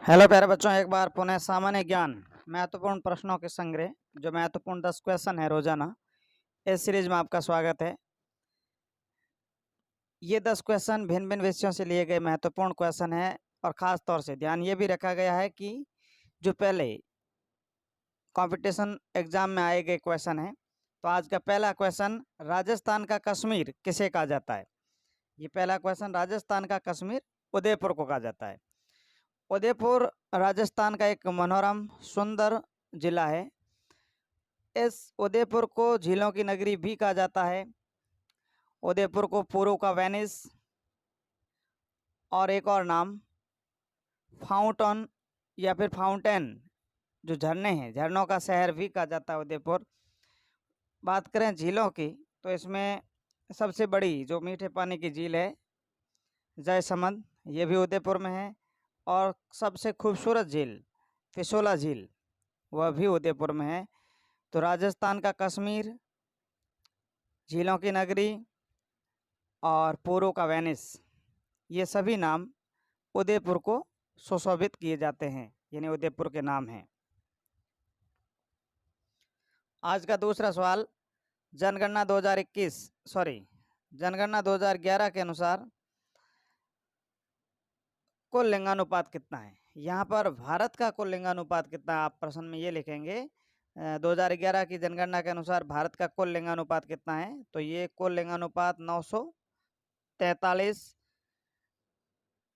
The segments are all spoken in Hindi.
हेलो प्यारे बच्चों, एक बार पुनः सामान्य ज्ञान महत्वपूर्ण प्रश्नों के संग्रह जो महत्वपूर्ण 10 क्वेश्चन है रोजाना, इस सीरीज में आपका स्वागत है। ये 10 क्वेश्चन भिन्न भिन्न विषयों से लिए गए महत्वपूर्ण क्वेश्चन है और खास तौर से ध्यान ये भी रखा गया है कि जो पहले कंपटीशन एग्जाम में आए गए क्वेश्चन है। तो आज का पहला क्वेश्चन, राजस्थान का कश्मीर किसे कहा जाता है? ये पहला क्वेश्चन, राजस्थान का कश्मीर उदयपुर को कहा जाता है। उदयपुर राजस्थान का एक मनोरम सुंदर जिला है। इस उदयपुर को झीलों की नगरी भी कहा जाता है। उदयपुर को पूर्व का वेनिस और एक और नाम फाउंटन या फिर फाउंटेन, जो झरने हैं, झरनों का शहर भी कहा जाता है उदयपुर। बात करें झीलों की तो इसमें सबसे बड़ी जो मीठे पानी की झील है जयसमंद, ये भी उदयपुर में है। और सबसे खूबसूरत झील पिछोला झील, वह भी उदयपुर में है। तो राजस्थान का कश्मीर, झीलों की नगरी और पूर्व का वेनिस, ये सभी नाम उदयपुर को सुशोभित किए जाते हैं, यानी उदयपुर के नाम हैं। आज का दूसरा सवाल, जनगणना 2011 के अनुसार कुल लिंगानुपात कितना है? यहाँ पर भारत का कुल लिंगानुपात कितना है, आप प्रश्न में ये लिखेंगे। 2011 की जनगणना के अनुसार भारत का कुल लिंगानुपात कितना है? तो ये कुल लिंगानुपात 943।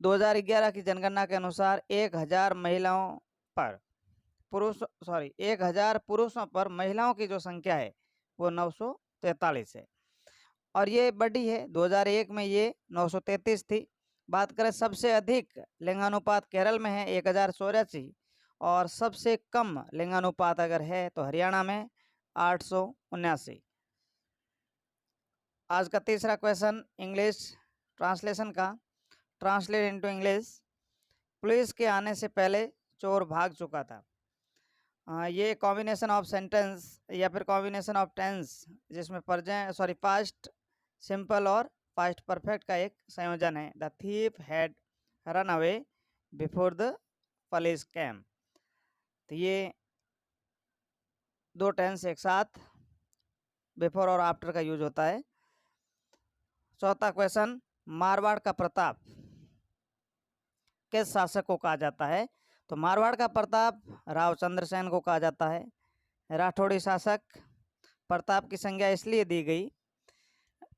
2011 की जनगणना के अनुसार 1000 महिलाओं पर 1000 पुरुषों पर महिलाओं की जो संख्या है वो 943 है और ये बढ़ी है। 2001 में ये 933 थी। बात करें सबसे अधिक लिंगानुपात केरल में है 1084 और सबसे कम लिंगानुपात अगर है तो हरियाणा में 879। आज का तीसरा क्वेश्चन, इंग्लिश ट्रांसलेशन का, ट्रांसलेट इनटू इंग्लिश। पुलिस के आने से पहले चोर भाग चुका था। ये कॉम्बिनेशन ऑफ सेंटेंस या फिर कॉम्बिनेशन ऑफ टेंस जिसमें पास्ट सिंपल और पास्ट परफेक्ट का एक संयोजन है। The thief had run away before the police came. तो ये दो टेंस एक साथ बिफोर और आफ्टर का यूज होता है। चौथा क्वेश्चन, मारवाड़ का प्रताप किस शासक को कहा जाता है? तो मारवाड़ का प्रताप राव चंद्रसेन को कहा जाता है। राठौड़ी शासक प्रताप की संज्ञा इसलिए दी गई,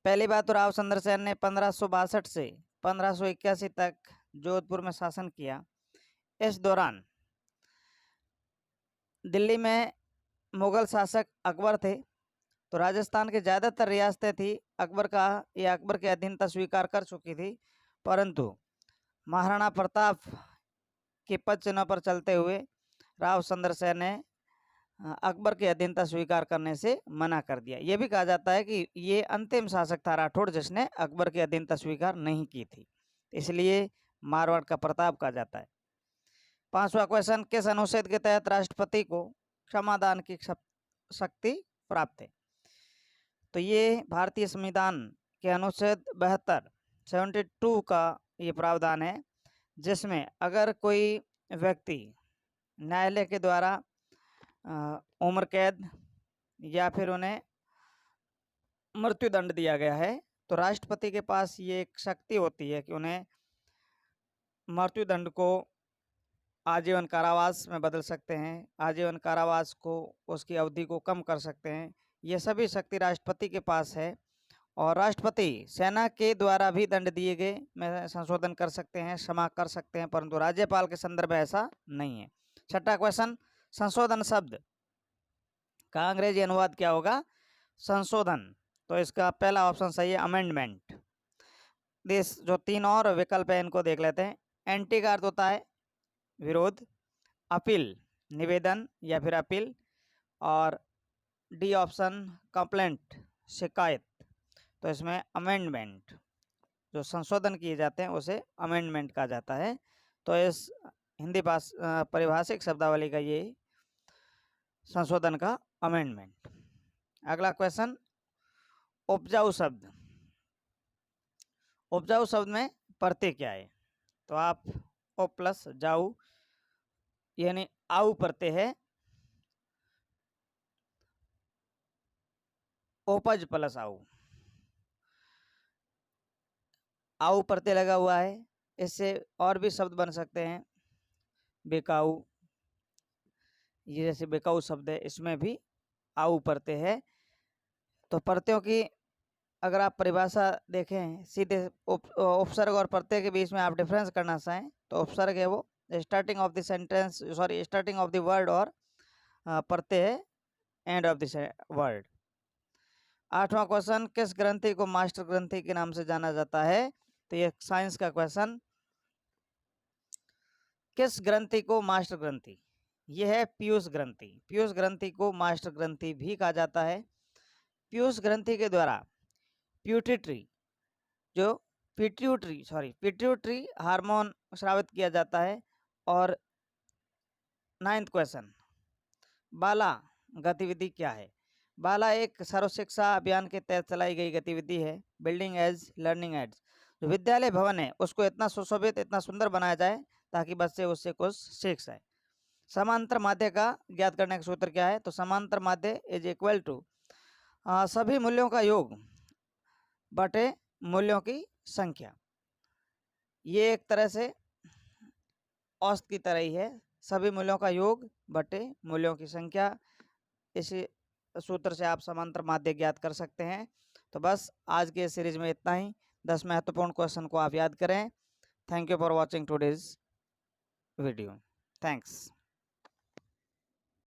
पहली बात तो राव चंद्रसेन ने 1562 से 1581 तक जोधपुर में शासन किया। इस दौरान दिल्ली में मुगल शासक अकबर थे, तो राजस्थान के ज़्यादातर रियासतें थी अकबर के अधीनता स्वीकार कर चुकी थी, परंतु महाराणा प्रताप के पद चिन्ह पर चलते हुए राव चंद्रसेन ने अकबर की अधीनता स्वीकार करने से मना कर दिया। यह भी कहा जाता है कि ये अंतिम शासक था राठौड़ जिसने अकबर की अधीनता स्वीकार नहीं की थी, इसलिए मारवाड़ का प्रताप कहा जाता है। पांचवा क्वेश्चन, किस अनुच्छेद के तहत राष्ट्रपति को क्षमादान की शक्ति प्राप्त है? तो ये भारतीय संविधान के अनुच्छेद 72 का ये प्रावधान है, जिसमें अगर कोई व्यक्ति न्यायालय के द्वारा उम्र कैद या फिर उन्हें मृत्युदंड दिया गया है तो राष्ट्रपति के पास ये एक शक्ति होती है कि उन्हें मृत्युदंड को आजीवन कारावास में बदल सकते हैं, आजीवन कारावास को उसकी अवधि को कम कर सकते हैं। ये सभी शक्ति राष्ट्रपति के पास है और राष्ट्रपति सेना के द्वारा भी दंड दिए गए में संशोधन कर सकते हैं, क्षमा कर सकते हैं, परंतु राज्यपाल के संदर्भ में ऐसा नहीं है। छठा क्वेश्चन, संशोधन शब्द का अंग्रेजी अनुवाद क्या होगा? संशोधन। तो इसका पहला ऑप्शन सही है, अमेंडमेंट। दिस जो तीन और विकल्प है इनको देख लेते हैं। एंटी का अर्थ होता है विरोध, अपील निवेदन या फिर अपील, और डी ऑप्शन कंप्लेंट शिकायत। तो इसमें अमेंडमेंट, जो संशोधन किए जाते हैं उसे अमेंडमेंट कहा जाता है। तो इस हिंदी परिभाषिक शब्दावली का ये संशोधन का अमेंडमेंट। अगला क्वेश्चन, उपजाऊ शब्द। उपजाऊ शब्द में प्रत्यय क्या है? तो आप ओ प्लस जाऊ यानी आउ प्रत्यय है, ओपज प्लस आउ, आउ प्रत्यय लगा हुआ है। इससे और भी शब्द बन सकते हैं, बेकाऊ, ये जैसे बेकाऊ शब्द है, इसमें भी आउ प्रत्यय है। तो प्रत्ययों की अगर आप परिभाषा देखें, सीधे उपसर्ग और प्रत्यय के बीच में आप डिफरेंस करना चाहें तो उपसर्ग है वो starting of the sentence, sorry starting of the word, और प्रत्यय है एंड ऑफ द वर्ड। 8वां क्वेश्चन, किस ग्रंथि को मास्टर ग्रंथि के नाम से जाना जाता है? तो ये साइंस का क्वेश्चन, किस ग्रंथि को मास्टर ग्रंथि? यह है पीयूष ग्रंथि। पीयूष ग्रंथि को मास्टर ग्रंथि भी कहा जाता है। पीयूष ग्रंथि के द्वारा प्यूटिट्री जो पिट्यूटरी हार्मोन स्रावित किया जाता है। और 9th क्वेश्चन, बाला गतिविधि क्या है? बाला एक सर्व शिक्षा अभियान के तहत चलाई गई गतिविधि है। बिल्डिंग एज लर्निंग एड्स, जो विद्यालय भवन है उसको इतना सुशोभित, इतना सुंदर बनाया जाए ताकि बच्चे उससे कुछ सीख सकें। समांतर माध्य का ज्ञात करने का सूत्र क्या है? तो समांतर माध्य इज इक्वल टू सभी मूल्यों का योग बटे मूल्यों की संख्या। ये एक तरह से औसत की तरह ही है, सभी मूल्यों का योग बटे मूल्यों की संख्या। इसी सूत्र से आप समांतर माध्य ज्ञात कर सकते हैं। तो बस आज के सीरीज में इतना ही। 10 महत्वपूर्ण क्वेश्चन को आप याद करें। Thank you for watching today's video. Thanks.